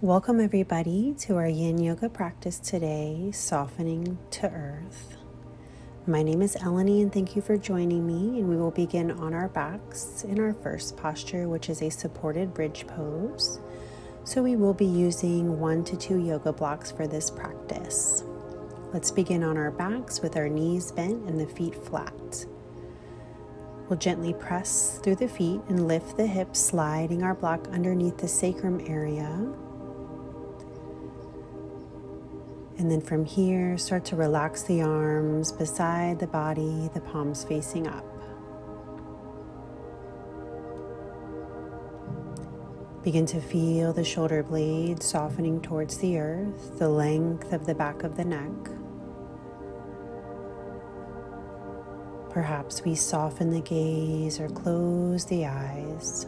Welcome everybody to our Yin Yoga practice today, Softening to Earth. My name is Eleni and thank you for joining me, and we will begin on our backs in our first posture, which is a supported bridge pose. So we will be using 1 to 2 yoga blocks for this practice. Let's begin on our backs with our knees bent and the feet flat. We'll gently press through the feet and lift the hips, sliding our block underneath the sacrum area. And then from here, start to relax the arms beside the body, the palms facing up. Begin to feel the shoulder blades softening towards the earth, the length of the back of the neck. Perhaps we soften the gaze or close the eyes.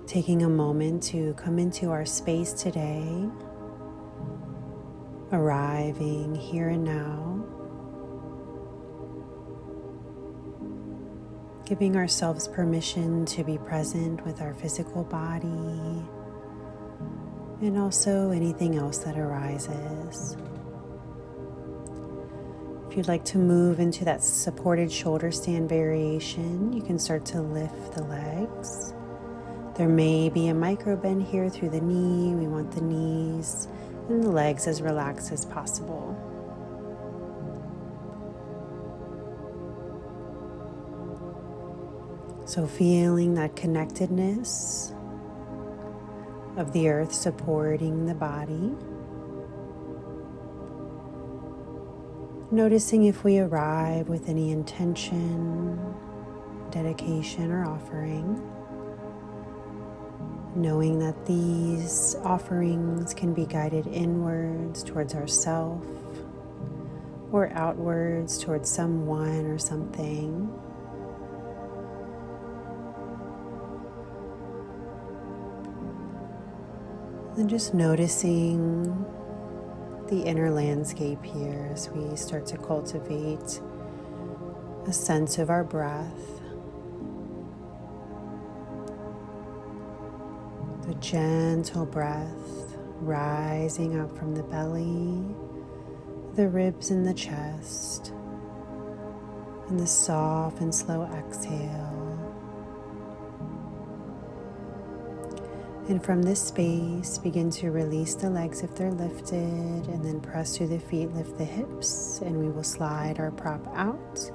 Taking a moment to come into our space today, arriving here and now, giving ourselves permission to be present with our physical body and also anything else that arises. If you'd like to move into that supported shoulder stand variation, you can start to lift the legs. There may be a micro bend here through the knee. We want the knees and the legs as relaxed as possible. So feeling that connectedness of the earth supporting the body. Noticing if we arrive with any intention, dedication, or offering. Knowing that these offerings can be guided inwards towards ourself or outwards towards someone or something. And just noticing the inner landscape here as we start to cultivate a sense of our breath. The gentle breath rising up from the belly, the ribs and the chest, and the soft and slow exhale. And from this space, begin to release the legs if they're lifted, and then press through the feet, lift the hips, and we will slide our prop out,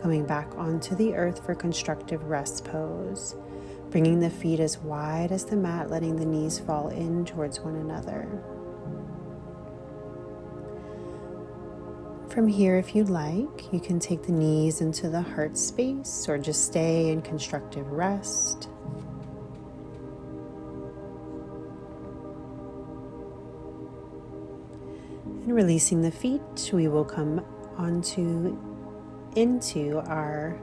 coming back onto the earth for constructive rest pose. Bringing the feet as wide as the mat, letting the knees fall in towards one another. From here, if you'd like, you can take the knees into the heart space or just stay in constructive rest. And releasing the feet, we will come into our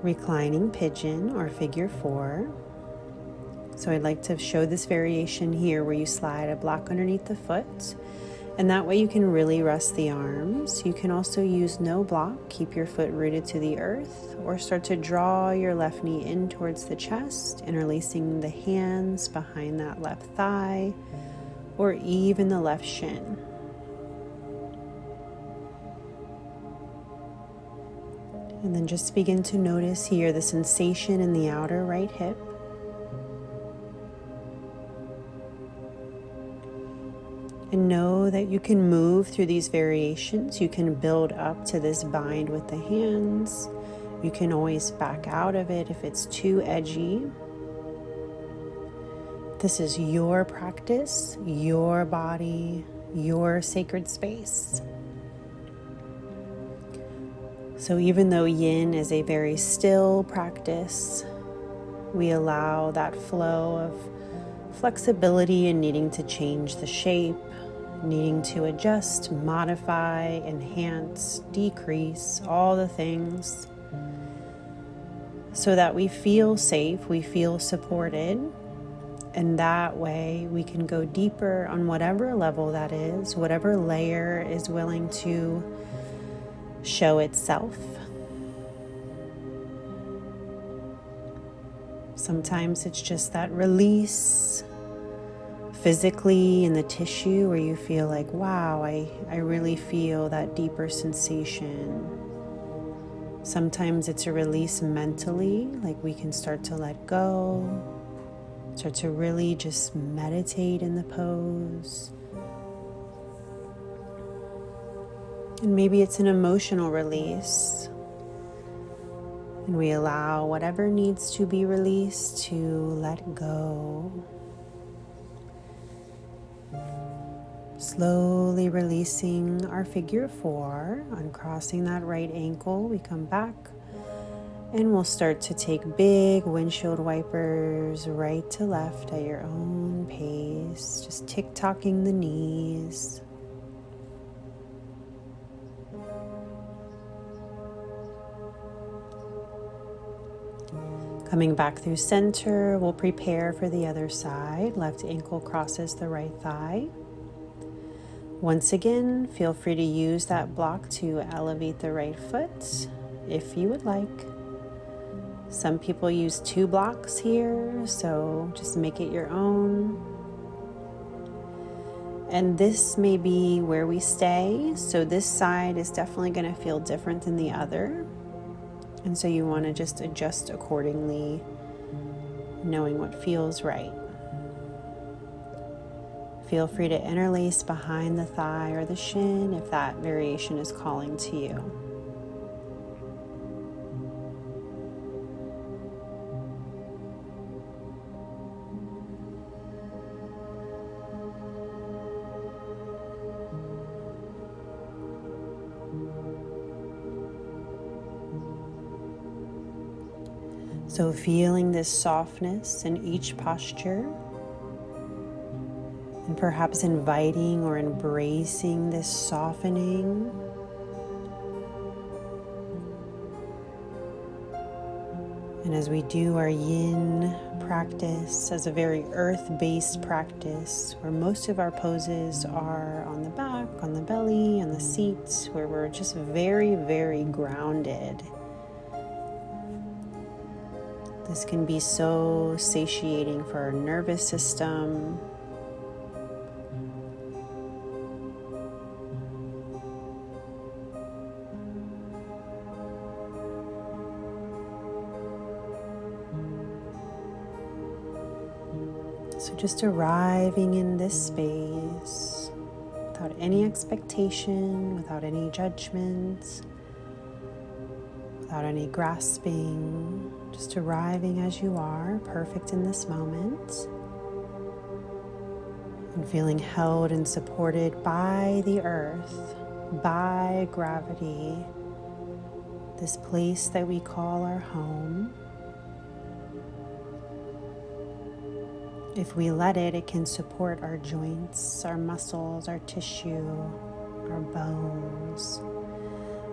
reclining pigeon or figure 4. So I'd like to show this variation here where you slide a block underneath the foot, and that way you can really rest the arms. You can also use no block, keep your foot rooted to the earth, or start to draw your left knee in towards the chest, interlacing the hands behind that left thigh or even the left shin. And then just begin to notice here the sensation in the outer right hip. And know that you can move through these variations. You can build up to this bind with the hands. You can always back out of it if it's too edgy. This is your practice, your body, your sacred space. So even though yin is a very still practice, we allow that flow of flexibility and needing to change the shape, needing to adjust, modify, enhance, decrease, all the things, so that we feel safe, we feel supported, and that way we can go deeper on whatever level that is, whatever layer is willing to show itself. Sometimes it's just that release physically in the tissue where you feel like, wow, I really feel that deeper sensation. Sometimes it's a release mentally, like we can start to let go, start to really just meditate in the pose. And maybe it's an emotional release. And we allow whatever needs to be released to let go. Slowly releasing our figure 4, uncrossing that right ankle. We come back and we'll start to take big windshield wipers right to left at your own pace, just tick-tocking the knees. Coming back through center, we'll prepare for the other side. Left ankle crosses the right thigh. Once again, feel free to use that block to elevate the right foot if you would like. Some people use 2 blocks here, so just make it your own. And this may be where we stay, so this side is definitely going to feel different than the other. And so you want to just adjust accordingly, knowing what feels right. Feel free to interlace behind the thigh or the shin if that variation is calling to you. So feeling this softness in each posture, and perhaps inviting or embracing this softening. And as we do our yin practice as a very earth-based practice, where most of our poses are on the back, on the belly, on the seat, where we're just very, very grounded. This can be so satiating for our nervous system. So just arriving in this space without any expectation, without any judgment, without any grasping, just arriving as you are, perfect in this moment, and feeling held and supported by the earth, by gravity, this place that we call our home. If we let it, it can support our joints, our muscles, our tissue, our bones.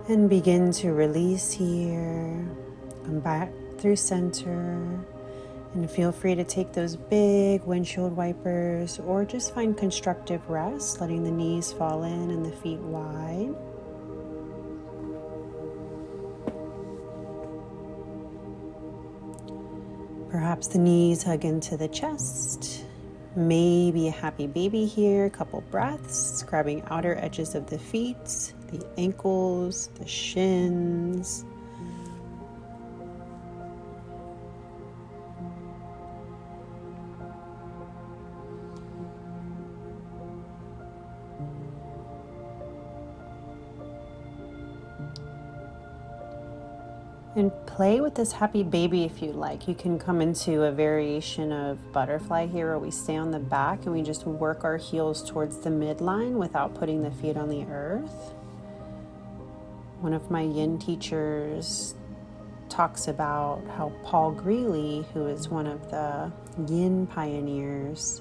And begin to release here. Come back through center. And feel free to take those big windshield wipers or just find constructive rest, letting the knees fall in and the feet wide. Perhaps the knees hug into the chest. Maybe a happy baby here, a couple breaths, grabbing outer edges of the feet, the ankles, the shins. And play with this happy baby if you like. You can come into a variation of butterfly here where we stay on the back and we just work our heels towards the midline without putting the feet on the earth. One of my yin teachers talks about how Paul Greeley, who is one of the yin pioneers,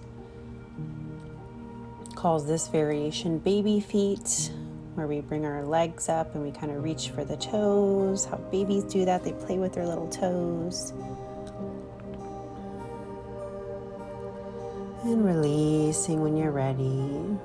calls this variation baby feet, where we bring our legs up and we kind of reach for the toes. How babies do that, they play with their little toes. And releasing when you're ready.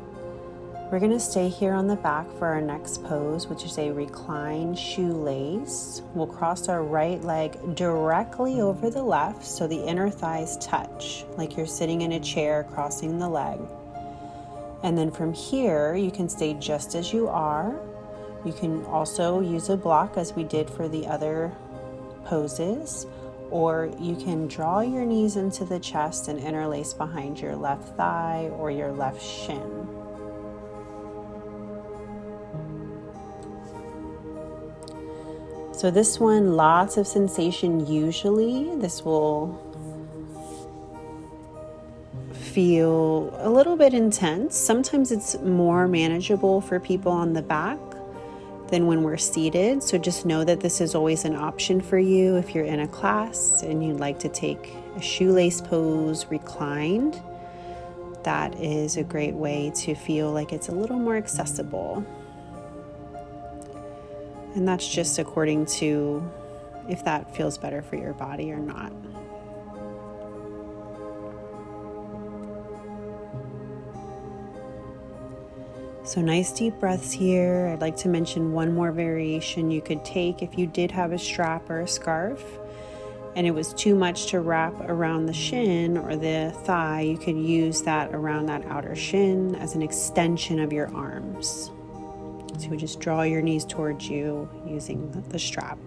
We're going to stay here on the back for our next pose, which is a reclined shoelace. We'll cross our right leg directly over the left so the inner thighs touch, like you're sitting in a chair crossing the leg. And then from here, you can stay just as you are. You can also use a block as we did for the other poses, or you can draw your knees into the chest and interlace behind your left thigh or your left shin. So this one, lots of sensation usually. This will feel a little bit intense. Sometimes it's more manageable for people on the back than when we're seated. So just know that this is always an option for you if you're in a class and you'd like to take a shoelace pose reclined. That is a great way to feel like it's a little more accessible. And that's just according to if that feels better for your body or not. So nice deep breaths here. I'd like to mention one more variation you could take if you did have a strap or a scarf and it was too much to wrap around the shin or the thigh. You could use that around that outer shin as an extension of your arms. So you would just draw your knees towards you using the strap.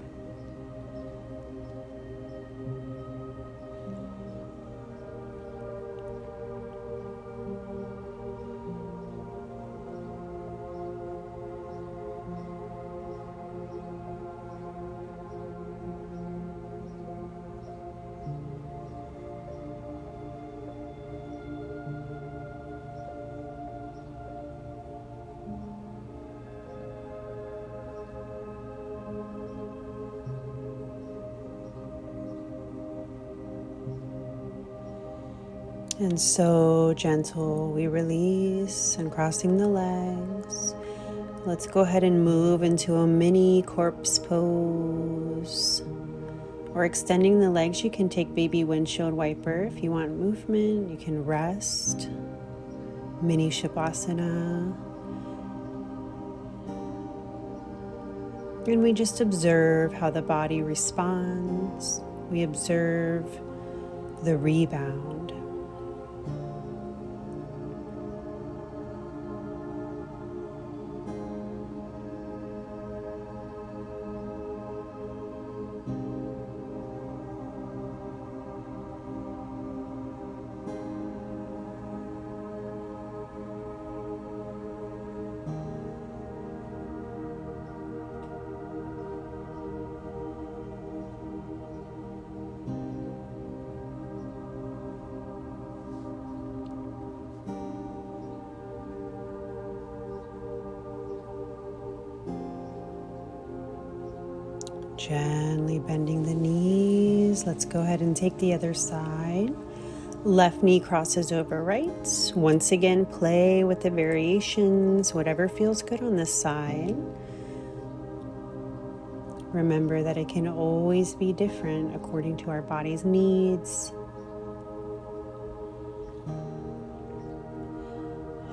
And so gentle, we release and crossing the legs. Let's go ahead and move into a mini corpse pose. Or extending the legs, you can take baby windshield wiper. If you want movement, you can rest. Mini Shavasana. And we just observe how the body responds. We observe the rebound. Gently bending the knees. Let's go ahead and take the other side. Left knee crosses over right. Once again, play with the variations, whatever feels good on this side. Remember that it can always be different according to our body's needs.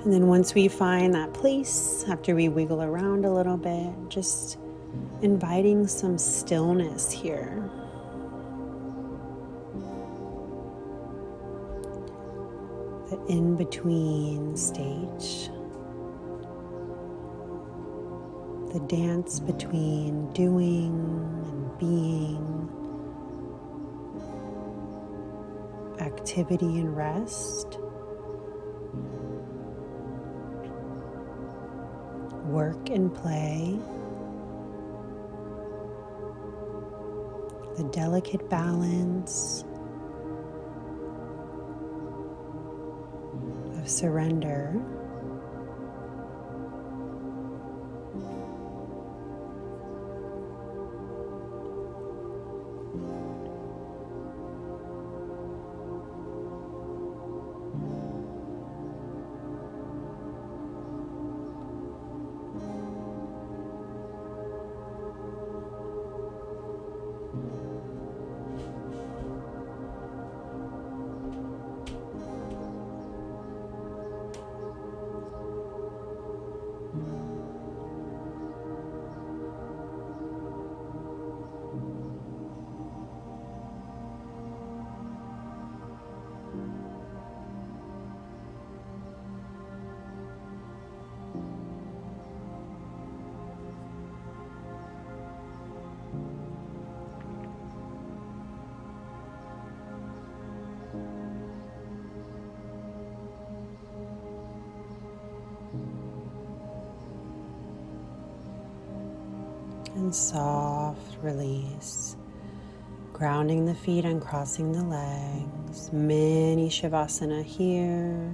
And then once we find that place, after we wiggle around a little bit, just inviting some stillness here. The in-between stage. The dance between doing and being. Activity and rest. Work and play. The delicate balance of surrender. and soft release. Grounding the feet and crossing the legs. Mini Shavasana here.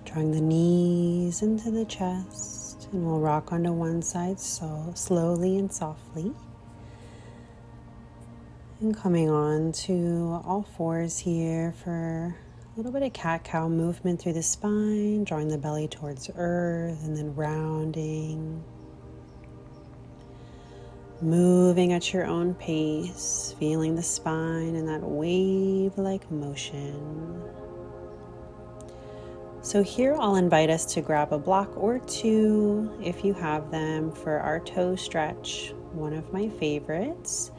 Drawing the knees into the chest, and we'll rock onto one side so slowly and softly. And coming on to all fours here for a little bit of cat-cow movement through the spine, drawing the belly towards earth and then rounding. Moving at your own pace, feeling the spine and that wave-like motion. So here I'll invite us to grab a block or two, if you have them, for our toe stretch, one of my favorites.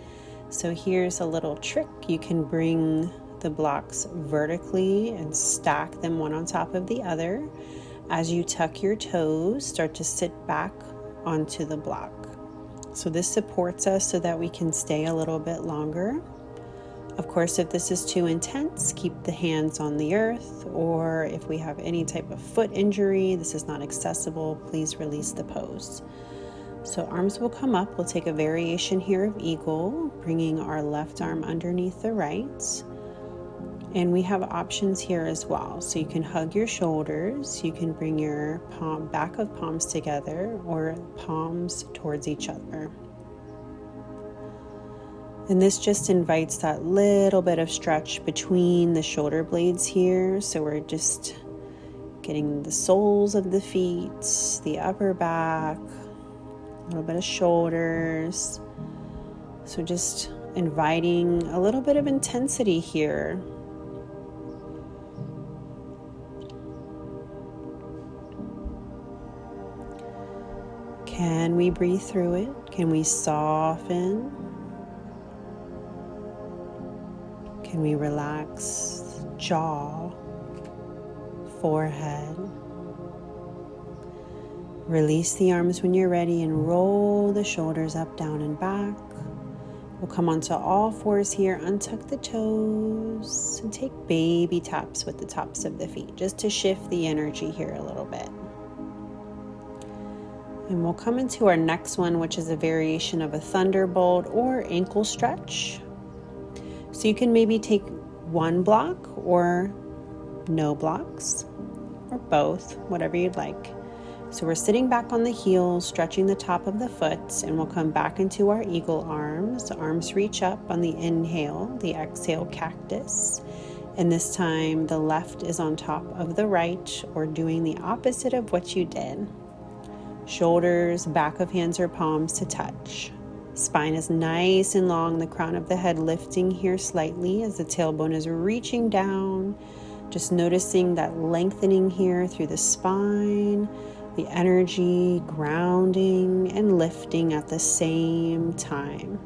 So here's a little trick. You can bring the blocks vertically and stack them one on top of the other. As you tuck your toes, start to sit back onto the block. So this supports us so that we can stay a little bit longer. Of course, if this is too intense, keep the hands on the earth, or if we have any type of foot injury, this is not accessible, please release the pose. So arms will come up. We'll take a variation here of eagle, bringing our left arm underneath the right. And we have options here as well. So you can hug your shoulders, you can bring your back of palms together or palms towards each other. And this just invites that little bit of stretch between the shoulder blades here. So we're just getting the soles of the feet, the upper back, a little bit of shoulders. So just inviting a little bit of intensity here. Can we breathe through it? Can we soften? Can we relax jaw, forehead? Release the arms when you're ready and roll the shoulders up, down, and back. We'll come onto all fours here, untuck the toes, and take baby taps with the tops of the feet just to shift the energy here a little bit. And we'll come into our next one, which is a variation of a thunderbolt or ankle stretch. So you can maybe take one block or no blocks, or both, whatever you'd like. So we're sitting back on the heels, stretching the top of the foot, and we'll come back into our eagle arms. Arms reach up on the inhale, the exhale cactus. And this time the left is on top of the right, or doing the opposite of what you did. Shoulders, back of hands or palms to touch. Spine is nice and long, the crown of the head lifting here slightly as the tailbone is reaching down. Just noticing that lengthening here through the spine, the energy grounding and lifting at the same time.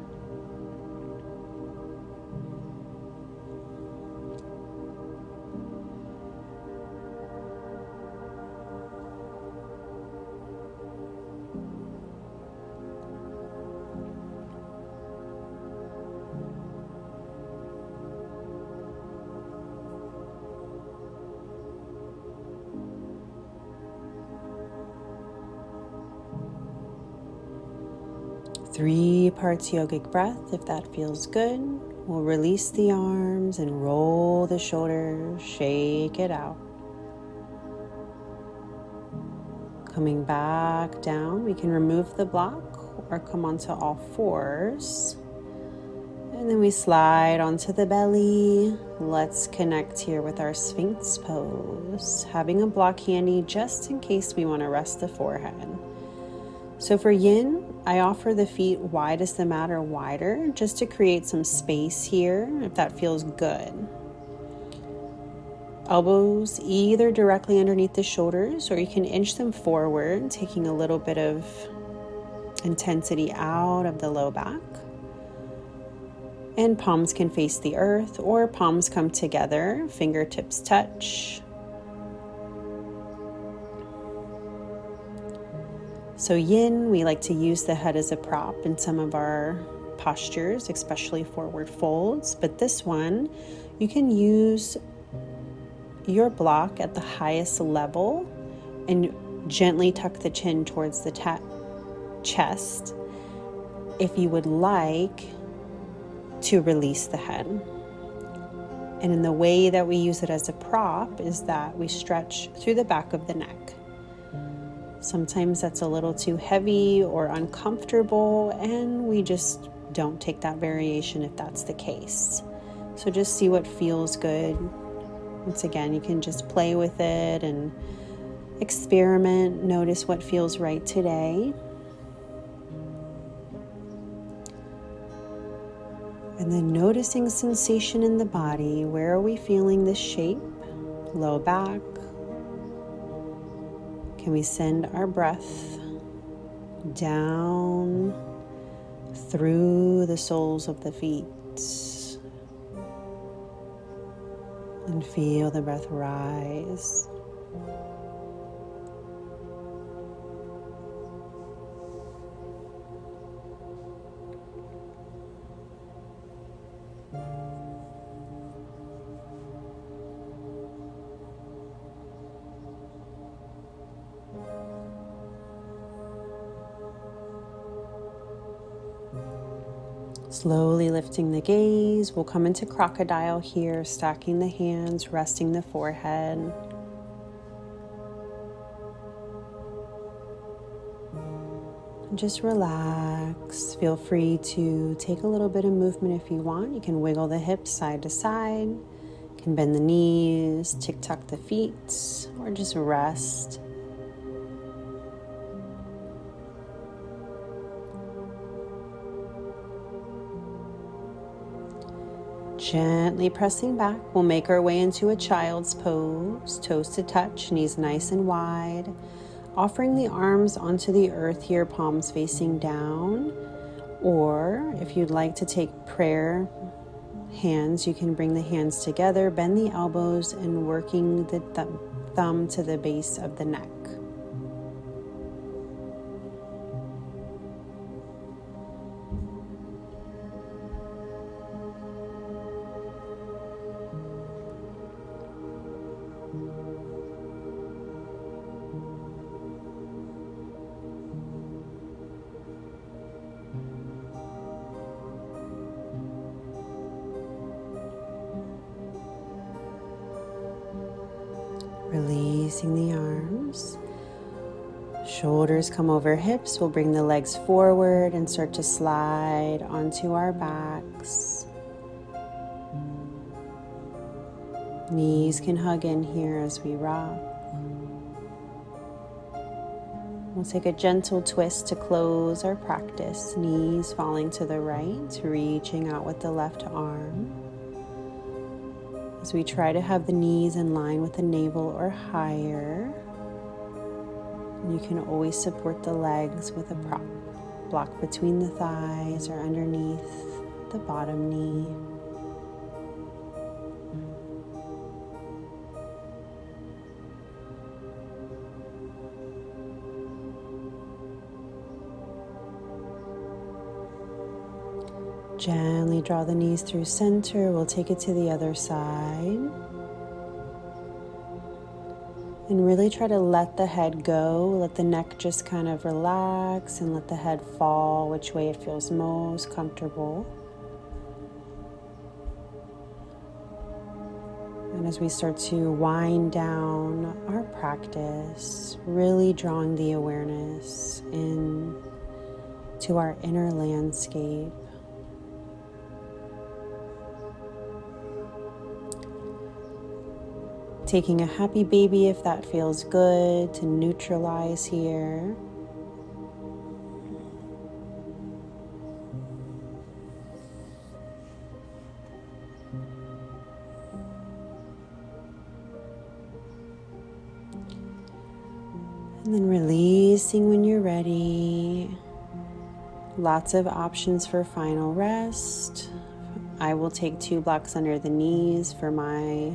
Three parts yogic breath, if that feels good. We'll release the arms and roll the shoulders, shake it out. Coming back down, we can remove the block or come onto all fours. And then we slide onto the belly. Let's connect here with our Sphinx pose, having a block handy just in case we want to rest the forehead. So for yin, I offer the feet wide as the mat or wider, just to create some space here, if that feels good. Elbows either directly underneath the shoulders, or you can inch them forward, taking a little bit of intensity out of the low back. And palms can face the earth, or palms come together, fingertips touch. So yin, we like to use the head as a prop in some of our postures, especially forward folds. But this one, you can use your block at the highest level and gently tuck the chin towards the chest if you would like to release the head. And in the way that we use it as a prop is that we stretch through the back of the neck. Sometimes that's a little too heavy or uncomfortable, and we just don't take that variation if that's the case. So just see what feels good. Once again, you can just play with it and experiment, notice what feels right today. And then noticing sensation in the body. Where are we feeling this shape? Low back. Can we send our breath down through the soles of the feet and feel the breath rise? Slowly lifting the gaze, we'll come into crocodile here, stacking the hands, resting the forehead. And just relax. Feel free to take a little bit of movement if you want. You can wiggle the hips side to side, you can bend the knees, tick-tock the feet, or just rest. Gently pressing back, we'll make our way into a child's pose, toes to touch, knees nice and wide. Offering the arms onto the earth here, palms facing down. Or if you'd like to take prayer hands, you can bring the hands together, bend the elbows, and working the thumb to the base of the neck. Releasing the arms. Shoulders come over hips. We'll bring the legs forward and start to slide onto our backs. Knees can hug in here as we rock. We'll take a gentle twist to close our practice. Knees falling to the right, reaching out with the left arm. As we try to have the knees in line with the navel or higher. And you can always support the legs with a prop. Block between the thighs or underneath the bottom knee. Gently draw the knees through center. We'll take it to the other side. And really try to let the head go. Let the neck just kind of relax and let the head fall which way it feels most comfortable. And as we start to wind down our practice, really drawing the awareness in to our inner landscape. Taking a happy baby if that feels good to neutralize here. And then releasing when you're ready. Lots of options for final rest. I will take 2 blocks under the knees for my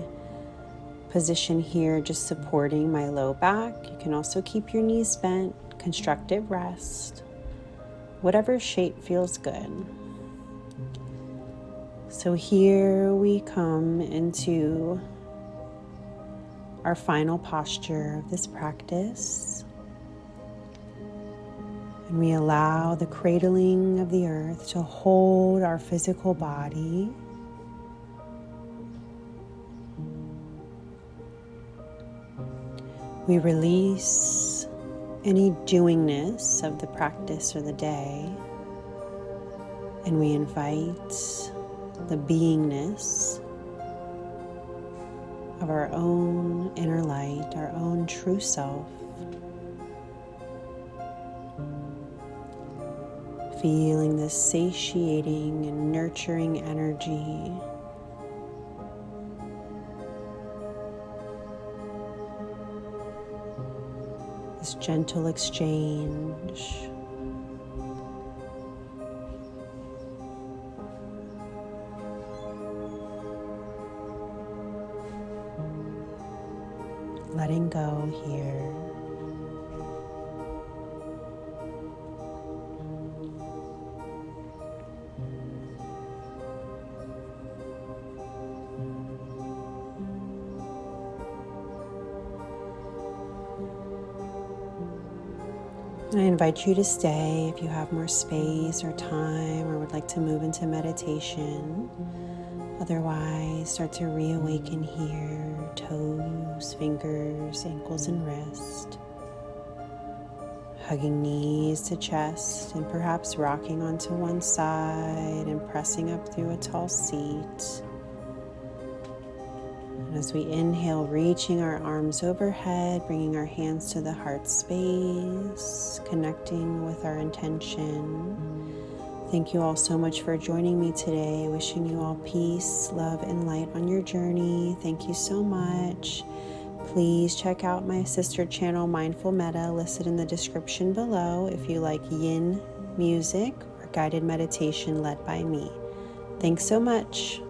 position here, just supporting my low back. You can also keep your knees bent, constructive rest, whatever shape feels good. So here we come into our final posture of this practice. And we allow the cradling of the earth to hold our physical body. We release any doingness of the practice or the day, and we invite the beingness of our own inner light, our own true self. Feeling this satiating and nurturing energy. This gentle exchange. Letting go here. And I invite you to stay if you have more space or time or would like to move into meditation. Otherwise, start to reawaken here, toes, fingers, ankles, and wrist. Hugging knees to chest and perhaps rocking onto one side and pressing up through a tall seat. And as we inhale, reaching our arms overhead, bringing our hands to the heart space, connecting with our intention. Thank you all so much for joining me today. Wishing you all peace, love, and light on your journey. Thank you so much. Please check out my sister channel, Mindful Metta, listed in the description below if you like yin music or guided meditation led by me. Thanks so much.